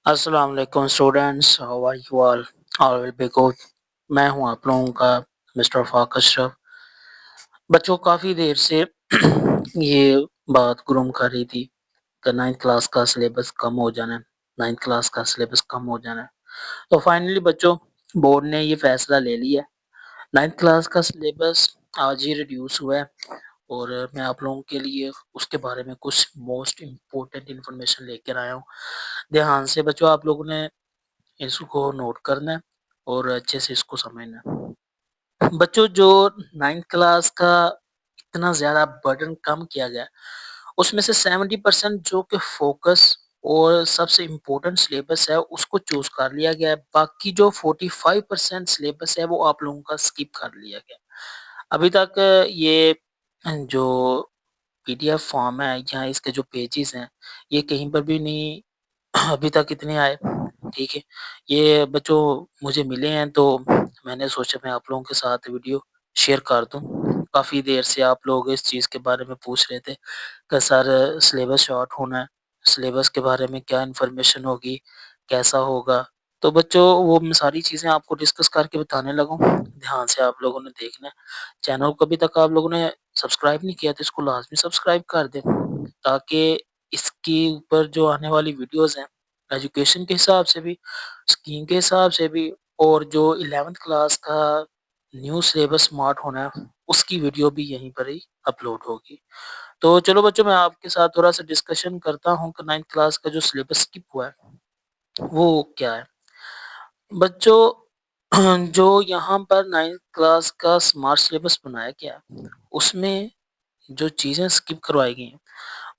अस्सलाम वालेकुम students, how are you all will be good. मैं हूं आप लोगों का मिस्टर फाक अशरफ। बच्चों काफ़ी देर से ये बात गुरुम कर रही थी कि 9th क्लास का सिलेबस कम हो जाना है, 9th क्लास का सिलेबस कम हो जाना है। तो फाइनली बच्चों बोर्ड ने ये फैसला ले लिया है। 9th क्लास का सिलेबस आज ही रिड्यूस हुआ है और मैं आप लोगों के लिए उसके बारे में कुछ मोस्ट इम्पोर्टेंट इन्फॉर्मेशन लेकर आया हूँ। ध्यान से बच्चों आप लोगों ने इसको नोट करना है और अच्छे से इसको समझना है। बच्चों जो 9th क्लास का इतना ज़्यादा बर्डन कम किया गया है, उसमें से 70% जो कि फोकस और सबसे इम्पोर्टेंट सिलेबस है उसको चूज़ कर लिया गया है। बाकी जो 45% सिलेबस है वो आप लोगों का स्किप कर लिया गया है। अभी तक ये जो पीडीएफ फॉर्म है या इसके जो पेजेस हैं, ये कहीं पर भी नहीं अभी तक इतने आए, ठीक है। ये बच्चों मुझे मिले हैं तो मैंने सोचा मैं आप लोगों के साथ वीडियो शेयर कर दूं। काफ़ी देर से आप लोग इस चीज़ के बारे में पूछ रहे थे कि सर सिलेबस शॉर्ट होना है, सिलेबस के बारे में क्या इन्फॉर्मेशन होगी, कैसा होगा? तो बच्चों वो मैं सारी चीज़ें आपको डिस्कस करके बताने लगा हूँ, ध्यान से आप लोगों ने देखना है। चैनल को अभी तक आप लोगों ने सब्सक्राइब नहीं किया तो इसको लाज़मी सब्सक्राइब कर दें, ताकि इसके ऊपर जो आने वाली वीडियोज़ हैं, एजुकेशन के हिसाब से भी, स्कीम के हिसाब से भी और जो 11th क्लास का न्यू सिलेबस स्मार्ट होना है, उसकी वीडियो भी यहीं पर ही अपलोड होगी। तो चलो बच्चों मैं आपके साथ थोड़ा-सा डिस्कशन करता हूँ कि 9th क्लास का जो सिलेबस स्किप हुआ है, वो क्या है? बच्चों जो यहाँ पर 9th क्लास का स्मार्ट सिलेबस बनाया गया है, उसमें जो चीज़ें स्किप करवाई गई हैं,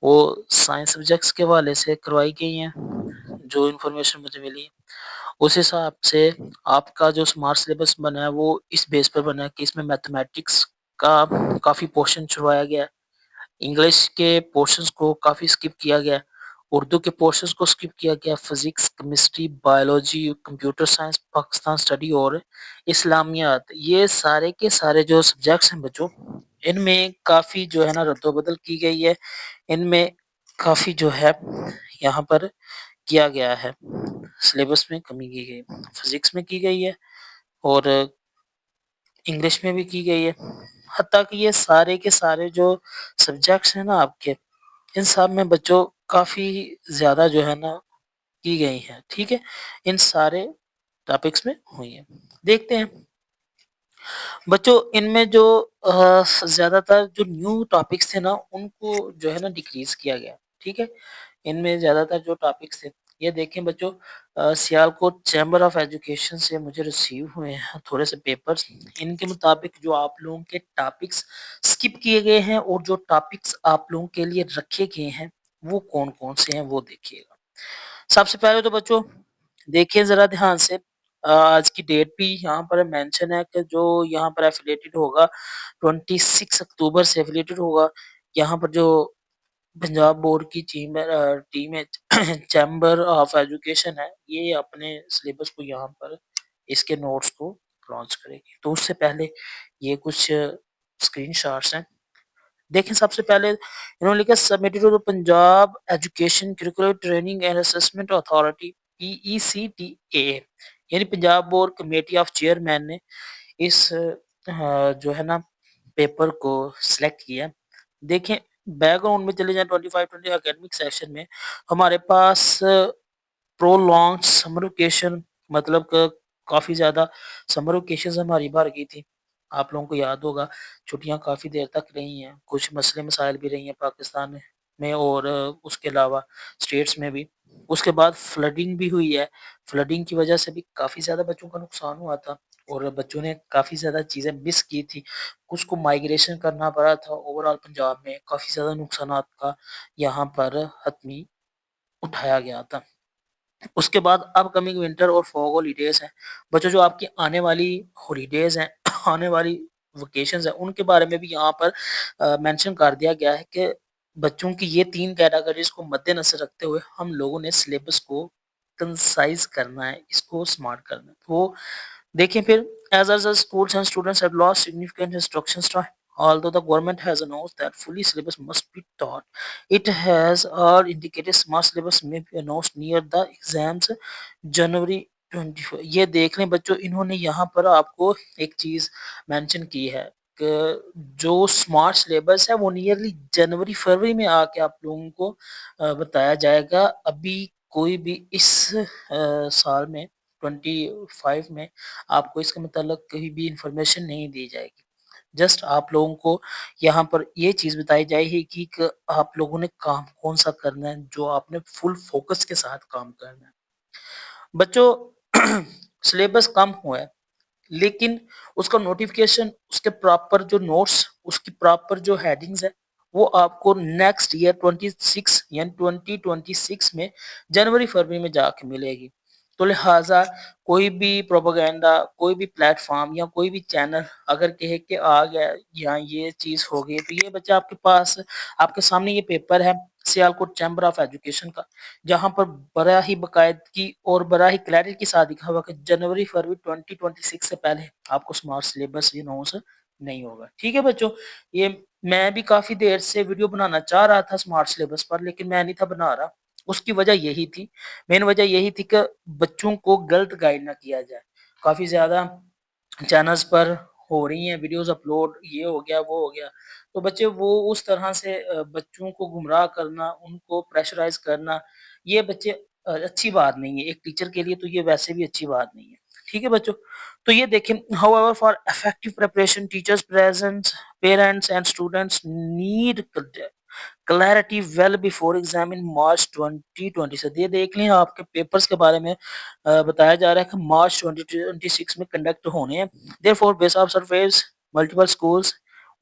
वो साइंस सब्जेक्ट्स के हवाले से करवाई गई हैं, जो इन्फॉर्मेशन मुझे मिली है। उस हिसाब से आपका जो स्मार्ट सिलेबस बना है, वो इस बेस पर बना है कि इसमें मैथमेटिक्स का काफ़ी पोर्शन छुड़वाया गया है। इंग्लिश के पोर्शंस को काफ़ी स्किप किया गया है, उर्दू के पोर्शंस को स्किप किया गया, physics, chemistry, biology, computer science, Pakistan study और इस्लामियात, ये सारे के सारे जो सब्जेक्ट्स हैं बच्चों, इनमें काफ़ी जो है ना रद्द-ओ-बदल की गई है। इनमें काफ़ी जो है यहाँ पर किया गया है, सिलेबस में कमी की गई है। फिज़िक्स में की गई है और इंग्लिश में भी की गई है। हत्ता कि ये सारे के सारे जो सब्जेक्ट्स हैं ना आपके, इन सब में बच्चों काफ़ी ज़्यादा जो है ना की गई हैं, ठीक है? इन सारे टॉपिक्स में हुई हैं। देखते हैं बच्चों इनमें जो ज़्यादातर जो न्यू टॉपिक्स थे ना उनको जो है ना डिक्रीज़ किया गया, ठीक है? इनमें ज़्यादातर जो टॉपिक्स थे, ये देखें बच्चों सियालकोट चैम्बर ऑफ एजुकेशन से मुझे रिसीव हुए हैं थोड़े से पेपर्स। इनके मुताबिक जो आप लोगों के टॉपिक्स स्किप किए गए हैं और जो टॉपिक्स आप लोगों के लिए रखे गए हैं, वो कौन-कौन से हैं वो देखिएगा। सबसे पहले तो बच्चों देखिए ज़रा ध्यान से आज की डेट भी यहाँ पर मेंशन है कि जो यहाँ पर एफिलिएटेड होगा 26 अक्टूबर से एफिलिएटेड होगा। यहाँ पर जो पंजाब बोर्ड की टीम है चैम्बर ऑफ एजुकेशन है, ये अपने सिलेबस को यहाँ पर इसके नोट्स को लॉन्च करेगी। तो उससे पहले ये कुछ स्क्रीनशॉट्स हैं। देखें सबसे पहले इन्होंने लिखा submitted to the Punjab education curricular training and assessment authority PECTA, यानी Punjab board committee of chairman ने इस जो है ना पेपर को सिलेक्ट किया। देखें बैकग्राउंड में चले जाएँ 25-20 एकेडमिक सेशन में हमारे पास प्रोलॉन्ग्ड समर वेकेशन मतलब क काफ़ी ज़्यादा समर वेकेशंस हमारी भर गई थी। आप लोगों को याद होगा छुट्टियाँ काफ़ी देर तक रही हैं, कुछ मसले-मसाइल भी रही हैं पाकिस्तान में और उसके अलावा स्टेट्स में भी। उसके बाद फ्लडिंग भी हुई है, फ्लडिंग की वजह से भी काफ़ी ज़्यादा बच्चों का नुकसान हुआ था और बच्चों ने काफ़ी ज़्यादा चीज़ें मिस की थी। कुछ को माइग्रेशन करना पड़ा था, ओवरऑल पंजाब में काफ़ी ज़्यादा नुकसानात का यहाँ पर हतमी उठाया गया था। उसके बाद अपकमिंग विंटर और फॉग हॉलीडेज़ हैं। बच्चों जो आपकी आने वाली हॉलीडेज़ हैं, आने वाली वेकेशंस हैं, उनके बारे में भी यहाँ पर मेंशन कर दिया गया है कि बच्चों की ये 3 कैटेगरीज़ को मद्देनज़र रखते हुए हम लोगों ने सिलेबस को कंसाइज़ करना है, इसको स्मार्ट करना है। तो देखिए फिर as schools and students have lost significant instruction Although the government has announced that fully syllabus must be taught, it has all indicated smart syllabus may be announced near the exams जनवरी 24। ये देख लें बच्चों, इन्होंने यहाँ पर आपको एक चीज मेंशन की है कि जो स्मार्ट सिलेबस है वो नियरली जनवरी फरवरी में आके आप लोगों को बताया जाएगा। अभी कोई भी इस साल में 25 में आपको इसके मतलब कहीं भी इंफॉर्मेशन नहीं दी जाएगी। जस्ट आप लोगों को यहाँ पर ये चीज बताई जाएगी कि आप लोगों ने काम कौन सा करना है, जो आपने फुल फोकस के साथ काम करना है। बच्चों सिलेबस कम हुआ है, लेकिन उसका नोटिफिकेशन, उसके प्रॉपर जो नोट्स, उसकी प्रॉपर जो हेडिंग्स है, वो आपको नेक्स्ट ईयर 26 यानी 2026 में जनवरी फरवरी में जाके मिलेगी। तो लिहाजा कोई भी प्रोपेगेंडा, कोई भी प्लेटफॉर्म या कोई भी चैनल अगर कहे कि आ गया या ये चीज हो गई, तो ये बच्चा आपके पास, आपके सामने ये पेपर है सियालकोट चैम्बर ऑफ एजुकेशन का, जहां पर बड़ा ही बाकायदगी और बड़ा ही क्लैरिटी के साथ लिखा हुआ कि जनवरी फरवरी 2026 से पहले आपको स्मार्ट सिलेबस अनाउंस नहीं होगा। ठीक है बच्चों, ये मैं भी काफी देर से वीडियो बनाना चाह रहा था स्मार्ट सिलेबस पर, लेकिन मैं नहीं था बना रहा। उसकी वजह यही थी, मेन वजह यही थी कि बच्चों को गलत गाइड ना किया जाए। काफी ज्यादा चैनल्स पर हो रही हैं वीडियोस अपलोड, ये हो गया वो हो गया, तो बच्चे वो उस तरह से बच्चों को गुमराह करना, उनको प्रेशराइज करना, ये बच्चे अच्छी बात नहीं है। एक टीचर के लिए तो ये वैसे भी अच्छी बात नहीं है। ठीक है बच्चों, तो ये देखें, however for effective preparation teachers presents parents and students need clarity well before exam in March 2020 से। ये देख लें आपके पेपर्स के बारे में बताया जा रहा है कि मार्च 2026 में कंडक्ट होने हैं। Therefore based on surveys multiple schools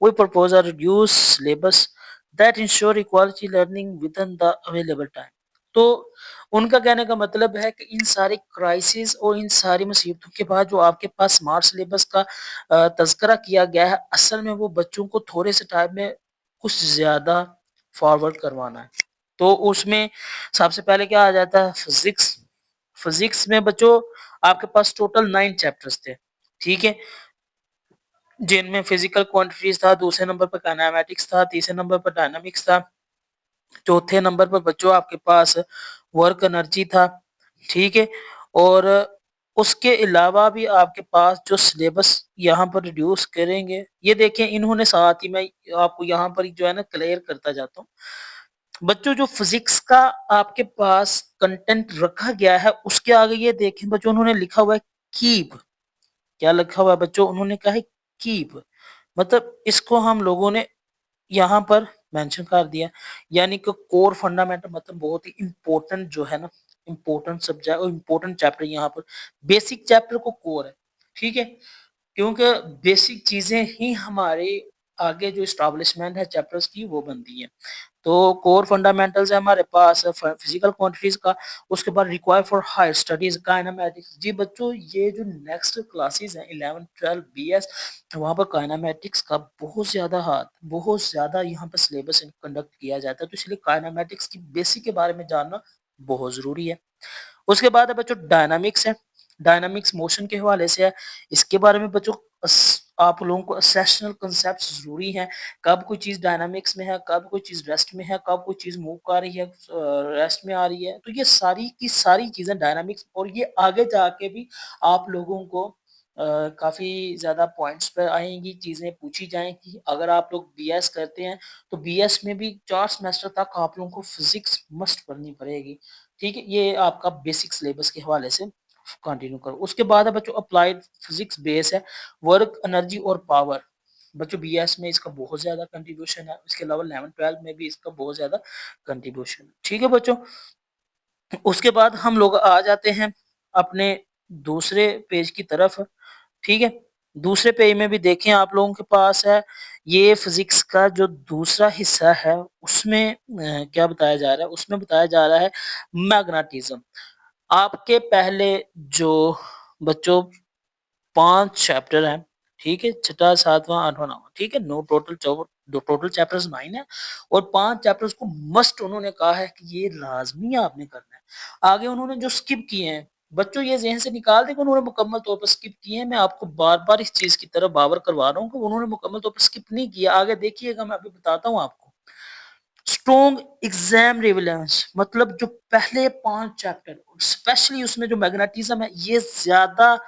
we propose a reduce syllabus that ensure equality learning within the available time. तो उनका कहने का मतलब है कि इन सारी क्राइसिस और इन सारी मुसीबतों के बाद जो आपके पास स्मार्ट सिलेबस का तज़किरा किया गया है, असल में वो बच्चों को थोड़े से टाइम में कुछ ज्यादा फॉरवर्ड करवाना है। तो उसमें सबसे पहले क्या आ जाता है, फिजिक्स। फिजिक्स में बच्चों आपके पास टोटल 9 चैप्टर्स थे। ठीक है, जिनमें फिजिकल क्वांटिटीज था, दूसरे नंबर पर काइनेमेटिक्स था, तीसरे नंबर पर डायनामिक्स था, चौथे नंबर पर बच्चों आपके पास वर्क एनर्जी था। ठीक है, और उसके अलावा भी आपके पास जो सिलेबस यहाँ पर रिड्यूस करेंगे, ये देखें इन्होंने साथ ही, मैं आपको यहाँ पर जो है ना क्लियर करता जाता हूँ बच्चों, जो फिजिक्स का आपके पास कंटेंट रखा गया है, उसके आगे ये देखें बच्चों, उन्होंने लिखा हुआ है कीप। क्या लिखा हुआ है बच्चों, उन्होंने कहा है कीप, मतलब इसको हम लोगों ने यहाँ पर मेंशन कर दिया, यानी कि कोर फंडामेंटल, मतलब बहुत ही इंपॉर्टेंट जो है ना, इंपॉर्टेंट सब्जेक्ट और इंपॉर्टेंट चैप्टर यहाँ पर, बेसिक चैप्टर को कोर है। ठीक है, क्योंकि बेसिक चीजें ही हमारे आगे जो स्टैब्लिशमेंट है चैप्टर्स की वो बनती है। तो कोर फंडामेंटल्स है हमारे पास फिजिकल क्वांटिटीज का, उसके बाद require for higher studies kinematics. जी बच्चों, ये जो नेक्स्ट क्लासेस हैं 11 12 बीएस, वहाँ पर काइनेमेटिक्स का बहुत ज्यादा यहाँ पर सिलेबस कंडक्ट किया जाता है, तो इसलिए काइनेमेटिक्स की बेसिक के बारे में जानना बहुत जरूरी है। उसके बाद है बच्चों डायनामिक्स है, डायनामिक्स मोशन के हवाले से है। इसके बारे में बच्चों आप लोगों को असेशनल कंसेप्ट जरूरी है, कब कोई चीज डायनामिक्स में है, कब कोई चीज रेस्ट में है, कब कोई चीज मूव कर रही है रेस्ट में आ रही है, तो ये सारी की सारी चीजें डायनामिक्स, और ये आगे जाके भी आप लोगों को काफी ज्यादा पॉइंट्स पर आएंगी, चीजें पूछी जाएंगी। अगर आप लोग बीएस करते हैं तो बीएस में भी 4 सेमेस्टर तक आप लोगों को फिजिक्स मस्ट पढ़नी पड़ेगी। ठीक है, ये आपका बेसिक सिलेबस के हवाले से कंटिन्यू करो। उसके बाद है बच्चों अप्लाइड फिजिक्स बेस है, वर्क एनर्जी और पावर। बच्चों बीएस में इसका बहुत ज्यादा कंट्रीब्यूशन है, इसके अलावा 11 12 में भी इसका बहुत ज्यादा कंट्रीब्यूशन है। ठीक है बच्चों, उसके बाद हम लोग आ जाते हैं अपने दूसरे पेज की तरफ। ठीक है, दूसरे पेज में भी देखें आप लोगों के पास है, ये फिजिक्स का जो दूसरा हिस्सा है, उसमें क्या बताया जा रहा है, उसमें बताया जा रहा है मैग्नेटिज्म। आपके पहले जो बच्चों 5 चैप्टर हैं, ठीक है, छठा सातवां आठवां नौवां, ठीक है, नो टोटल दो टोटल चैप्टर्स 9 है, और 5 चैप्टर्स को मस्ट उन्होंने कहा है कि ये लाजमी आपने करना है। आगे उन्होंने जो स्किप किए हैं, बच्चों ये ज़हन से निकाल दें कि उन्होंने मुकम्मल तौर पर स्किप किए हैं। मैं आपको बार-बार इस चीज़ की तरफ बावर करवा रहा हूँ कि उन्होंने मुकम्मल तौर पर स्किप नहीं किया। आगे देखिएगा, मैं अभी बताता हूँ आपको। स्ट्रॉन्ग एग्जाम रिविलेंस मतलब जो पहले 5 चैप्टर, स्पेशली उसमें जो मैग्नेटिज्म है, ये ज़्यादा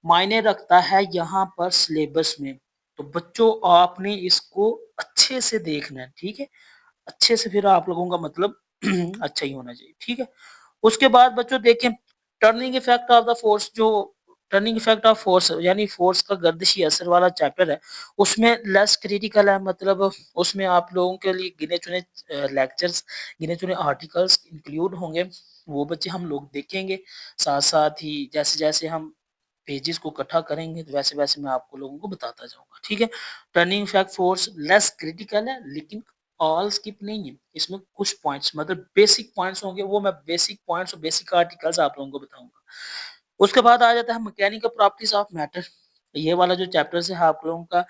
मायने रखता है यहाँ पर सिलेबस में। तो बच्चों आपने इसको अच्छे से देखना है, ठीक है? अच्छे से, फिर आप लोगों का मतलब अच्छा ही होना चाहिए, ठीक है? उसके बाद बच्चों देखें, turning effect of the force, जो टर्निंग इफेक्ट ऑफ फोर्स यानी फोर्स का गर्दिशी असर वाला चैप्टर है, उसमें लेस क्रिटिकल है, मतलब उसमें आप लोगों के लिए गिने चुने लेक्चर्स, गिने चुने आर्टिकल्स इंक्लूड होंगे, वो बच्चे हम लोग देखेंगे। साथ साथ ही जैसे जैसे हम पेजेस को इकट्ठा करेंगे तो वैसे वैसे मैं आपको लोगों को बताता जाऊंगा, ठीक है? Turning effect force less critical है, लेकिन ऑल स्किप नहीं है। इसमें कुछ पॉइंट्स मतलब बेसिक पॉइंट्स होंगे, वो मैं बेसिक पॉइंट्स और बेसिक आर्टिकल्स आप लोगों को बताऊंगा। उसके बाद आ जाता है मैकेनिकल प्रॉपर्टीज ऑफ मैटर। ये वाला जो चैप्टर है आप लोगों का,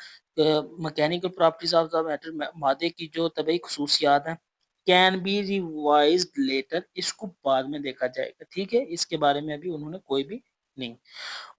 mechanical properties of the matter, मादे की जो तबई खसूसियात हैं, कैन बी रिवाइज्ड लेटर, इसको बाद में देखा जाएगा, ठीक है? इसके बारे में अभी उन्होंने कोई भी नहीं।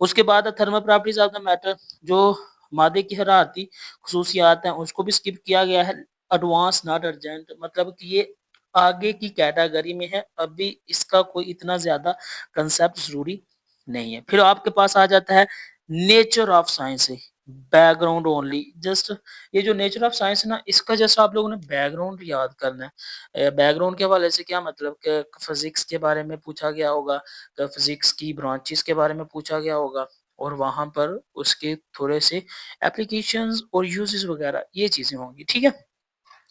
उसके बाद thermal properties of the matter, जो मादे की हरारती खसूसियात हैं, उसको भी स्किप किया गया है। एडवांस नॉट अर्जेंट, मतलब कि ये आगे की कैटेगरी में है, अभी इसका कोई इतना ज्यादा कंसेप्ट जरूरी नहीं है। फिर आपके पास आ जाता है nature of science, background only, just ये जो नेचर ऑफ साइंस है ना, इसका जस्ट आप लोगों ने बैकग्राउंड याद करना है। बैकग्राउंड के हवाले से क्या मतलब कि फिजिक्स के बारे में पूछा गया होगा, फिजिक्स की ब्रांचेस के बारे में पूछा गया होगा, और वहां पर उसके थोड़े से एप्लीकेशंस और यूजेस वगैरह ये चीजें होंगी, ठीक है?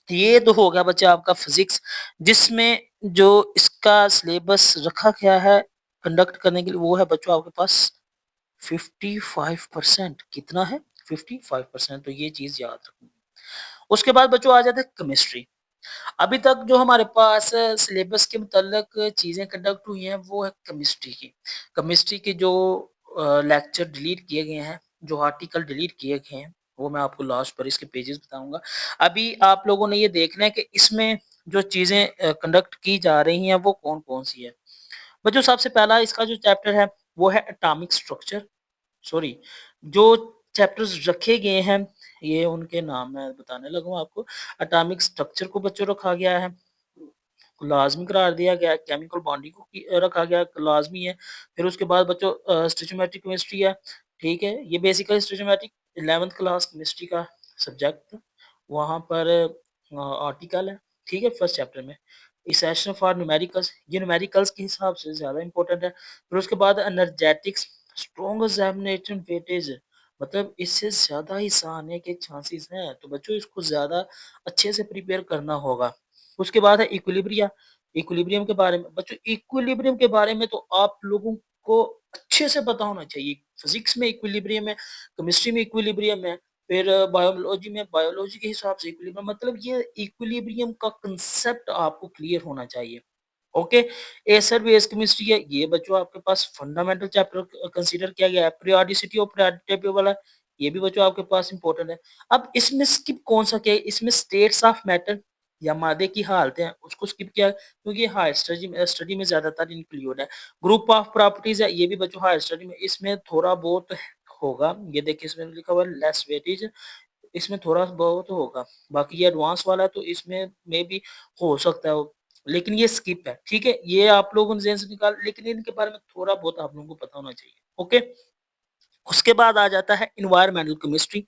ये तो हो गया बच्चे आपका फिजिक्स, जिसमें जो इसका सिलेबस रखा गया है कंडक्ट करने के लिए, वो है बच्चों आपके पास 55%। कितना है? 55%। तो ये चीज याद रखनी। उसके बाद बच्चों आ जाता है केमिस्ट्री। अभी तक जो हमारे पास सिलेबस के मुताल्लिक चीजें कंडक्ट हुई हैं, वो है केमिस्ट्री की। केमिस्ट्री के जो लेक्चर डिलीट किए गए हैं, जो आर्टिकल डिलीट किए गए हैं, वो मैं आपको लास्ट पर इसके पेजेस बताऊंगा। अभी आप लोगों ने ये देखना है कि इसमें जो चीजें कंडक्ट की जा रही हैं वो कौन कौन सी है। बच्चों सबसे पहला इसका जो चैप्टर है वो है एटॉमिक स्ट्रक्चर। सॉरी, जो चैप्टर्स रखे गए हैं, ये उनके नाम मैं बताने लगा हूँ आपको। एटॉमिक स्ट्रक्चर को बच्चों रखा गया है, लाजमी करार दिया गया है। केमिकल बॉन्डिंग को रखा गया, लाजमी है। फिर उसके बाद बच्चों स्टोइचोमेट्रिक केमिस्ट्री है, ठीक है? ये बेसिकली स्टोइचोमेट्रिक 11th क्लास केमिस्ट्री का सब्जेक्ट, वहां पर आर्टिकल है, ठीक है? फर्स्ट चैप्टर में इसेशन फॉर न्यूमेरिकल्स, ये न्यूमेरिकल्स के हिसाब से ज्यादा इंपॉर्टेंट है। फिर उसके बाद एनर्जेटिक्स, स्ट्रॉन्ग एग्जामिनेशन वेटेज, मतलब इससे ज्यादा हिस्सा आने के चांसेस हैं, तो बच्चों इसको ज्यादा अच्छे से प्रिपेयर करना होगा। उसके बाद है इक्विलिब्रिया। इक्विलिब्रियम के बारे में बच्चों, इक्विलिब्रियम के बारे में तो आप लोगों को अच्छे से पता होना चाहिए। फिजिक्स में इक्विलिब्रियम है, केमिस्ट्री में इक्विलिब्रियम है, फिर बायोलॉजी में बायोलॉजी के हिसाब से इक्विलिब्रियम, मतलब ये इक्विलिब्रियम का कंसेप्ट आपको क्लियर होना चाहिए। ओके, एसर बेस केमिस्ट्री है, ये बच्चों आपके पास फंडामेंटल चैप्टर कंसीडर किया गया है। पीरियोडिसिटी और पीरियोडिक वाला, ये भी बच्चों आपके पास इंपॉर्टेंट है। अब इसमें स्किप कौन सा किया है? इसमें स्टेट्स ऑफ मैटर या मादे की हालतें हैं, उसको स्किप किया क्योंकि हायर स्टडी में ज्यादातर इंक्लूड है। ग्रुप ऑफ प्रॉपर्टीज है, ये भी बच्चों हायर स्टडी में इसमें थोड़ा बहुत होगा। ये देखिए इसमें लिखा हुआ है लेस वेटेज, इसमें थोड़ा बहुत होगा। बाकी ये एडवांस वाला है तो इसमें मे भी हो सकता है लेकिन ये स्किप है, ठीक है? ये आप लोगों ने से निकाल, लेकिन इनके बारे में थोड़ा बहुत आप लोगों को पता होना चाहिए। ओके, उसके बाद आ जाता है इन्वायरमेंटल केमिस्ट्री।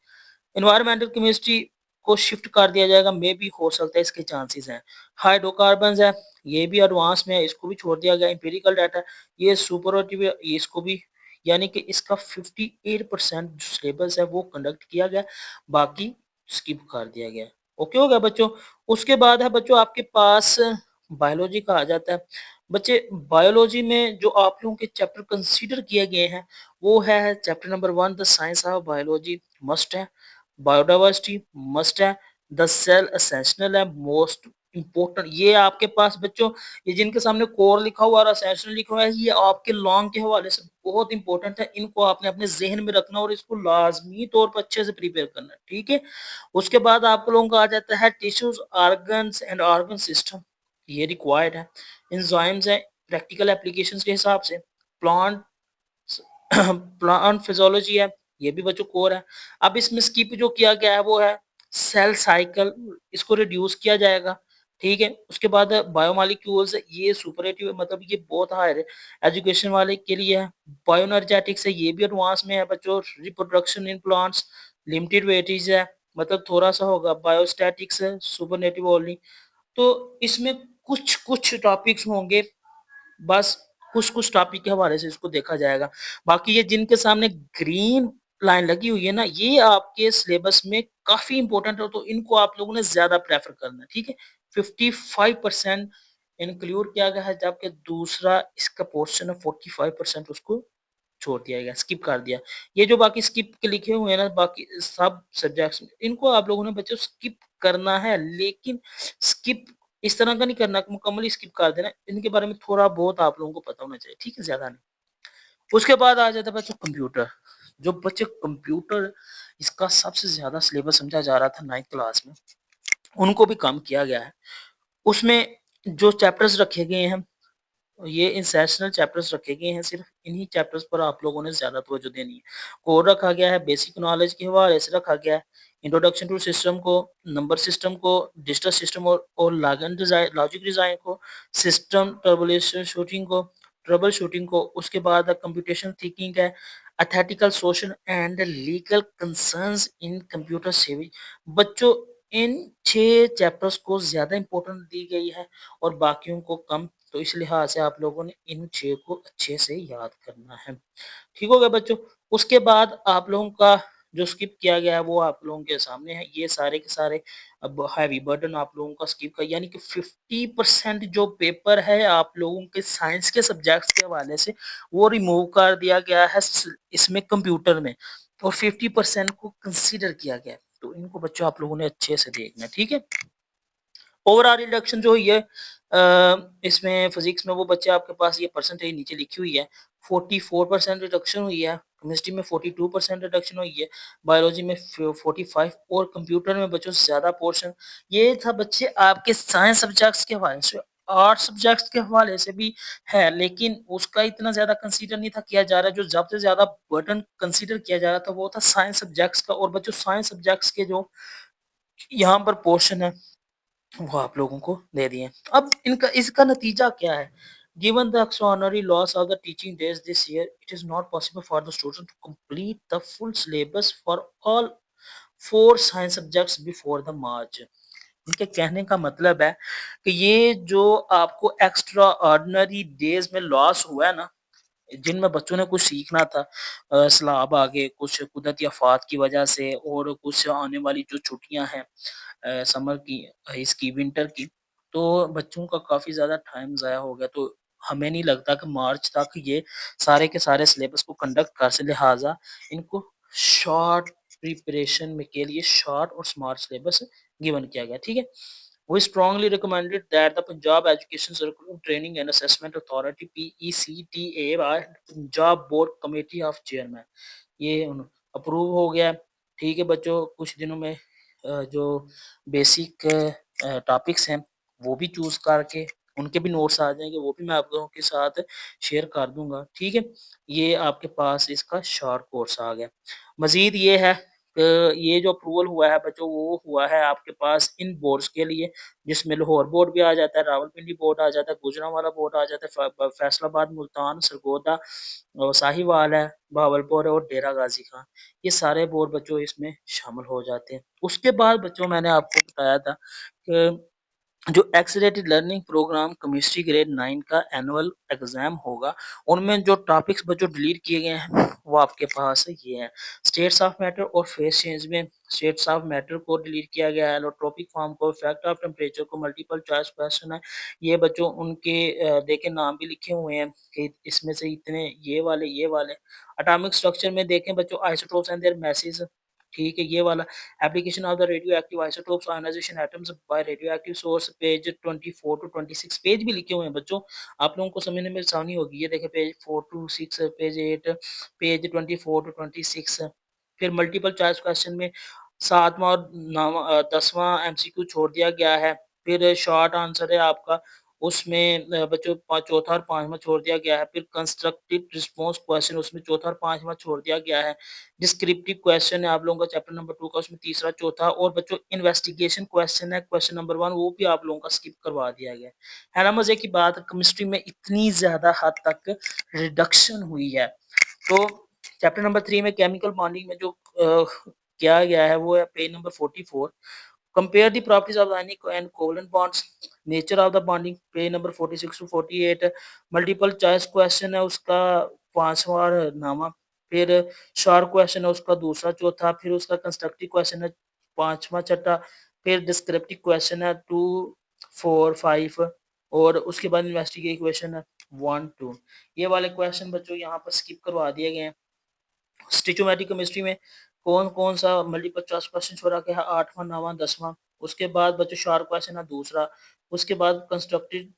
इन्वायरमेंटल केमिस्ट्री को शिफ्ट कर दिया जाएगा, मे भी हो सकता है, इसके चांसेस हैं। हाइड्रोकार्बन है, ये भी एडवांस में है, इसको भी छोड़ दिया गया। इंपेरिकल डाटा, ये सुपरलेटिव है, इसको भी, यानी कि इसका 58% जो सिलेबस है वो कंडक्ट किया गया, बाकी स्किप कर दिया गया। ओके हो गया बच्चों। उसके बाद है बच्चों आपके पास बायोलॉजी का आ जाता है। बच्चे बायोलॉजी में जो आप लोगों के चैप्टर कंसीडर किए गए हैं, वो है chapter number 1 the science of biology, must है। बायोडाइवर्सिटी मस्ट है। द सेल एसेंशियल है, मोस्ट इंपोर्टेंट। ये आपके पास बच्चों, ये जिनके सामने कोर लिखा हुआ और एसेंशियल लिखा हुआ है, ये आपके लॉन्ग के हवाले से बहुत इंपॉर्टेंट है। इनको आपने अपने जहन में रखना और इसको लाजमी तौर पर अच्छे से प्रिपेयर करना, ठीक है? उसके बाद आप लोगों का आ जाता है tissues, organs and organ system, ये रिक्वायर्ड है। एंजाइम्स है, प्रैक्टिकल एप्लीकेशंस के हिसाब से। प्लांट प्लांट फिजियोलॉजी है, ये भी बच्चों कोर है। अब इसमें स्किप जो किया गया है वो है सेल साइकिल, इसको रिड्यूस किया जाएगा, ठीक है। उसके बाद बायोमोलिक्यूल्स, ये सुपरेटिव मतलब ये बहुत हायर एजुकेशन वाले के लिए है। बायोएनर्जेटिक्स है, ये भी एडवांस में है बच्चों। Reproduction in plants, limited weightage है, मतलब थोड़ा सा होगा। बायोस्टैटिक्स है, सुपरनेटिव ओनली। तो इसमें कुछ कुछ टॉपिक्स होंगे, बस कुछ कुछ टॉपिक के हवाले से इसको देखा जाएगा। बाकी ये जिनके सामने ग्रीन लाइन लगी हुई है ना, ये आपके सिलेबस में काफी इंपॉर्टेंट है, तो इनको आप लोगों ने ज्यादा प्रेफर करना है, ठीक है। 55% इंक्लूड किया गया है, जबकि दूसरा इसका पोर्शन है 45% उसको छोड़ दिया गया, स्किप कर दिया। ये जो बाकी स्किप के लिखे हुए हैं ना, बाकी सब सब्जेक्ट्स, इनको आप लोगों ने बच्चों स्किप करना है, लेकिन स्किप इस तरह का नहीं करना कि मुकम्मल स्किप कर देना। इनके बारे में थोड़ा बहुत आप लोगों को पता होना चाहिए, ठीक है, ज्यादा नहीं। उसके बाद आ जाता है बच्चों कंप्यूटर। जो बच्चे कंप्यूटर, इसका सबसे ज्यादा सिलेबस समझा जा रहा था 9th क्लास में, उनको भी कम किया गया है। उसमें जो चैप्टर्स रखे गए हैं, ये इंसेशनल चैप्टर्स रखे गए हैं, सिर्फ इन्हीं चैप्टर्स पर आप लोगों ने ज्यादा तवज्जो देनी है। कोड रखा गया है, बेसिक नॉलेज के हवाले से रखा गया है, इंट्रोडक्शन टू सिस्टम को, नंबर सिस्टम को, डिजिटल सिस्टम और लॉजिक डिजाइन को, सिस्टम ट्रबल शूटिंग को, उसके बाद कंप्यूटेशन थिंकिंग है, ethical social and legal concerns in computer savvy. बच्चों, इन 6 चैप्टर्स को ज्यादा इंपॉर्टेंस दी गई है और बाकियों को कम, तो इस लिहाज से आप लोगों ने इन 6 को अच्छे से याद करना है। ठीक हो गया बच्चों। उसके बाद आप लोगों का जो स्किप किया गया है वो आप लोगों के सामने है, ये सारे के सारे अब हैवी बर्डन आप लोगों का स्किप का, यानी कि 50% जो पेपर है आप लोगों के साइंस के सब्जेक्ट्स के हवाले से वो रिमूव कर दिया गया है इसमें कंप्यूटर में, और 50% को कंसीडर किया गया है। तो इनको बच्चों आप लोगों ने अच्छे से देखना है, ठीक है। ओवरऑल रिडक्शन जो हुई है इसमें फिजिक्स में, वो बच्चे आपके पास ये परसेंटेज नीचे लिखी हुई है, 44% रिडक्शन हुई है, केमिस्ट्री में 42% रिडक्शन हुई है, बायोलॉजी में 45, और कंप्यूटर में बच्चों से ज्यादा पोर्शन। ये था बच्चे आपके साइंस सब्जेक्ट्स के हवाले से। आर्ट सब्जेक्ट्स के हवाले से भी है, लेकिन उसका इतना ज्यादा कंसीडर नहीं था किया जा रहा। जो सबसे ज्यादा बर्डन कंसीडर किया जा रहा था वो था साइंस सब्जेक्ट्स का, और बच्चों साइंस सब्जेक्ट्स के जो यहाँ पर पोर्शन है वो आप लोगों को दे दिए। अब इनका इसका नतीजा क्या है? Given the extraordinary loss of the teaching days this year, it is not possible for the student to complete the full syllabus for all 4 science subjects before the March. इनके कहने का मतलब है कि ये जो आपको एक्स्ट्रा ऑर्डिनरी डेज में लॉस हुआ है ना, जिनमें बच्चों ने कुछ सीखना था, सैलाब आ गए, कुछ कुदरती आफात की वजह से, और कुछ आने वाली जो छुट्टियां हैं समर की, इसकी विंटर की, तो बच्चों का काफी ज्यादा टाइम जाया हो गया। तो हमें नहीं लगता कि मार्च तक ये सारे के सारे सिलेबस को कंडक्ट कर से, लिहाजा इनको शॉर्ट प्रिपरेशन में के लिए शॉर्ट और स्मार्ट सिलेबस गिवन किया गया, ठीक है। We strongly recommended that the Punjab Education Circle Training and Assessment Authority PECTA by Punjab Board Committee of Chairman, ये अप्रूव हो गया, ठीक है बच्चों। कुछ दिनों में जो बेसिक टॉपिक्स हैं वो भी चूज करके उनके भी नोट्स आ जाएंगे, वो भी मैं आप लोगों के साथ शेयर कर दूंगा, ठीक है। ये आपके पास इसका शॉर्ट कोर्स आ गया। मजीद ये है ये जो अप्रूवल हुआ है बच्चों, वो हुआ है आपके पास इन बोर्ड्स के लिए, जिसमें लाहौर बोर्ड भी आ जाता है, रावलपिंडी बोर्ड आ जाता है, गुजरांवाला बोर्ड आ जाता है, फैसलाबाद, मुल्तान, सरगोदा और साहिवाल है, भावलपुर और डेरा गाजी खान, ये सारे बोर्ड बच्चों इसमें शामिल हो जाते हैं। उसके बाद बच्चों मैंने आपको बताया था कि जो accelerated learning programme chemistry grade 9 का एनुअल एग्जाम होगा, उनमें जो टॉपिक्स बच्चों डिलीट किए गए हैं वो आपके पास ये है। स्टेट्स ऑफ मैटर और फेस चेंज में स्टेट्स ऑफ मैटर को डिलीट किया गया है, एलोट्रोपिक फॉर्म को, फैक्ट ऑफ टेम्परेचर को, मल्टीपल चॉइस क्वेश्चन है, ये बच्चों उनके देखे नाम भी लिखे हुए हैं कि इसमें से इतने ये वाले। एटॉमिक स्ट्रक्चर में देखें बच्चों, आइसोटोप्स एंड देयर मैसेज, ठीक है, ये वाला। Application of the radioactive isotopes, ionisation atoms by radioactive source, page 24 to 26 page भी लिखे हुए हैं बच्चों, आप लोगों को समझने में आसानी होगी। ये देखें page 4 to 6, page 8, page 24 to 26। फिर मल्टीपल चॉइस क्वेश्चन में 7वां और 10वां एमसीक्यू छोड़ दिया गया है। फिर शॉर्ट आंसर है आपका, उसमें बच्चों चौथा और पांचवा छोड़ दिया गया है। फिर कंस्ट्रक्टिव रिस्पॉन्स क्वेश्चन उसमें चौथा और पांचवा छोड़ दिया गया है। डिस्क्रिप्टिव क्वेश्चन है आप लोगों का चैप्टर नंबर 2 का, उसमें तीसरा चौथा, और बच्चों इन्वेस्टिगेशन क्वेश्चन है क्वेश्चन नंबर 1, वो भी आप लोगों का स्किप करवा दिया गया है ना। मजे की बात, केमिस्ट्री में इतनी ज्यादा हद तक रिडक्शन हुई है। तो चैप्टर नंबर 3 में केमिकल बॉन्डिंग में जो किया गया है वो है page number 44। Compare the properties of ionic and covalent bonds. Nature of the bonding, page number 46 to 48। Multiple choice question है उसका पांचवा नामा। फिर शॉर्ट क्वेश्चन है उसका दूसरा चौथा। फिर उसका कंस्ट्रक्टिव क्वेश्चन है पांचवा छठा। फिर डिस्क्रिप्टिव क्वेश्चन है 2 4 5। और उसके बाद इन्वेस्टिगेटिव क्वेश्चन है 1 2। ये वाले क्वेश्चन बच्चों यहाँ पर स्किप करवा दिए गए हैं। स्टिचोमेट्रिक केमिस्ट्री में कौन कौन सा मल्टीपल चॉइस क्वेश्चन छोड़ा गया है, 8वां 9वां 10वां। उसके बाद बच्चों शार्प क्वेश्चन है दूसरा। उसके बाद कंस्ट्रक्टिव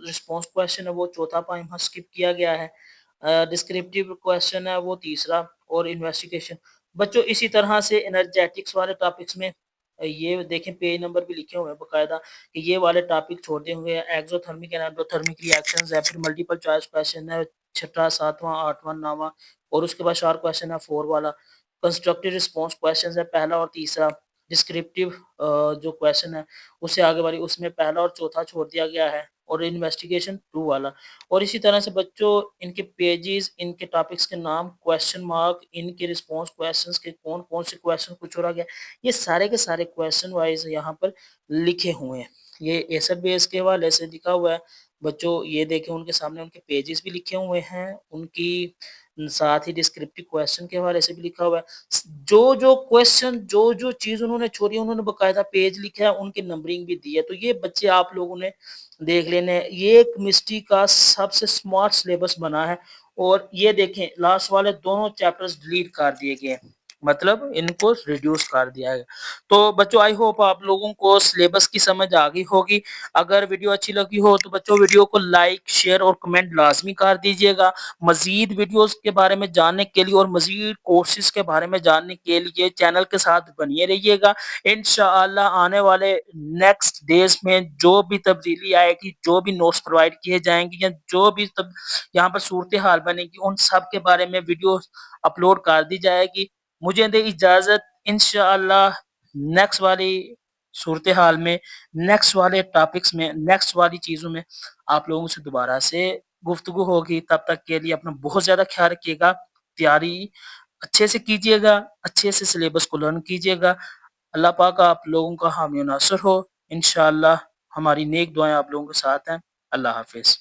रिस्पांस क्वेश्चन है वो चौथा पांचवा स्किप किया गया है। डिस्क्रिप्टिव क्वेश्चन है वो तीसरा, और इन्वेस्टिगेशन। बच्चों इसी तरह से एनर्जेटिक्स वाले टॉपिक्स में ये देखें पेज नंबर भी लिखे हुए हैं बकायदा कि ये वाले टॉपिक छोड़ दिए हुए हैं। एक्सोथर्मिक एंड एंडोथर्मिक रिएक्शंस है, फिर मल्टीपल चॉइस क्वेश्चन है छठा 7वां 8वां 9वां। और उसके बाद शार्प क्वेश्चन है 4 वाला। कंस्ट्रक्टिव रिस्पांस क्वेश्चन है पहला और तीसरा। डिस्क्रिप्टिव जो क्वेश्चन है उससे आगे वाली उसमें पहला और चौथा छोड़ दिया गया है, और इन्वेस्टिगेशन 2 वाला। और इसी तरह से बच्चों इनके पेजेस, इनके टॉपिक्स के नाम, क्वेश्चन मार्क, इनके रिस्पांस क्वेश्चंस के कौन कौन से क्वेश्चन को छोड़ा गया, ये सारे के सारे क्वेश्चन वाइज यहाँ पर लिखे हुए हैं। ये एसिड बेस के हवाले से लिखा हुआ है बच्चों। ये देखें उनके सामने उनके पेजेस भी लिखे हुए हैं, उनकी साथ ही डिस्क्रिप्टिव क्वेश्चन के हवाले से भी लिखा हुआ है। जो जो क्वेश्चन, जो जो चीज उन्होंने छोड़ी उन्होंने बकायदा पेज लिखा है, उनकी नंबरिंग भी दी है। तो ये बच्चे आप लोगों ने देख लेने, ये केमिस्ट्री का सबसे स्मार्ट सिलेबस बना है। और ये देखें लास्ट वाले दोनों चैप्टर्स डिलीट कर दिए गए, मतलब इनको रिड्यूस कर दिया गया। तो बच्चों आई होप आप लोगों को सिलेबस की समझ आ गई होगी। अगर वीडियो अच्छी लगी हो तो बच्चों वीडियो को लाइक शेयर और कमेंट लाजमी कर दीजिएगा। मजीद वीडियोस के बारे में जानने के लिए और मजीद कोर्सेज के बारे में जानने के लिए चैनल के साथ बनिए रहिएगा। इंशाअल्लाह आने वाले नेक्स्ट डेज में जो भी तब्दीली आएगी, जो भी नोट्स प्रोवाइड किए जाएंगे, या जो भी यहाँ पर सूरत हाल बनेगी, उन सब के बारे में वीडियो अपलोड कर दी जाएगी। मुझे दे इजाजत, इंशाअल्लाह नेक्स्ट वाली सूरत हाल में, नेक्स्ट वाले टॉपिक्स में, नेक्स्ट वाली चीजों में आप लोगों से दोबारा से गुफ्तगू होगी। तब तक के लिए अपना बहुत ज्यादा ख्याल रखिएगा, तैयारी अच्छे से कीजिएगा, अच्छे से सिलेबस को लर्न कीजिएगा। अल्लाह पाक आप लोगों का हामी नासर हो। इंशाअल्लाह हमारी नेक दुआएं आप लोगों के साथ हैं। अल्लाह हाफिज।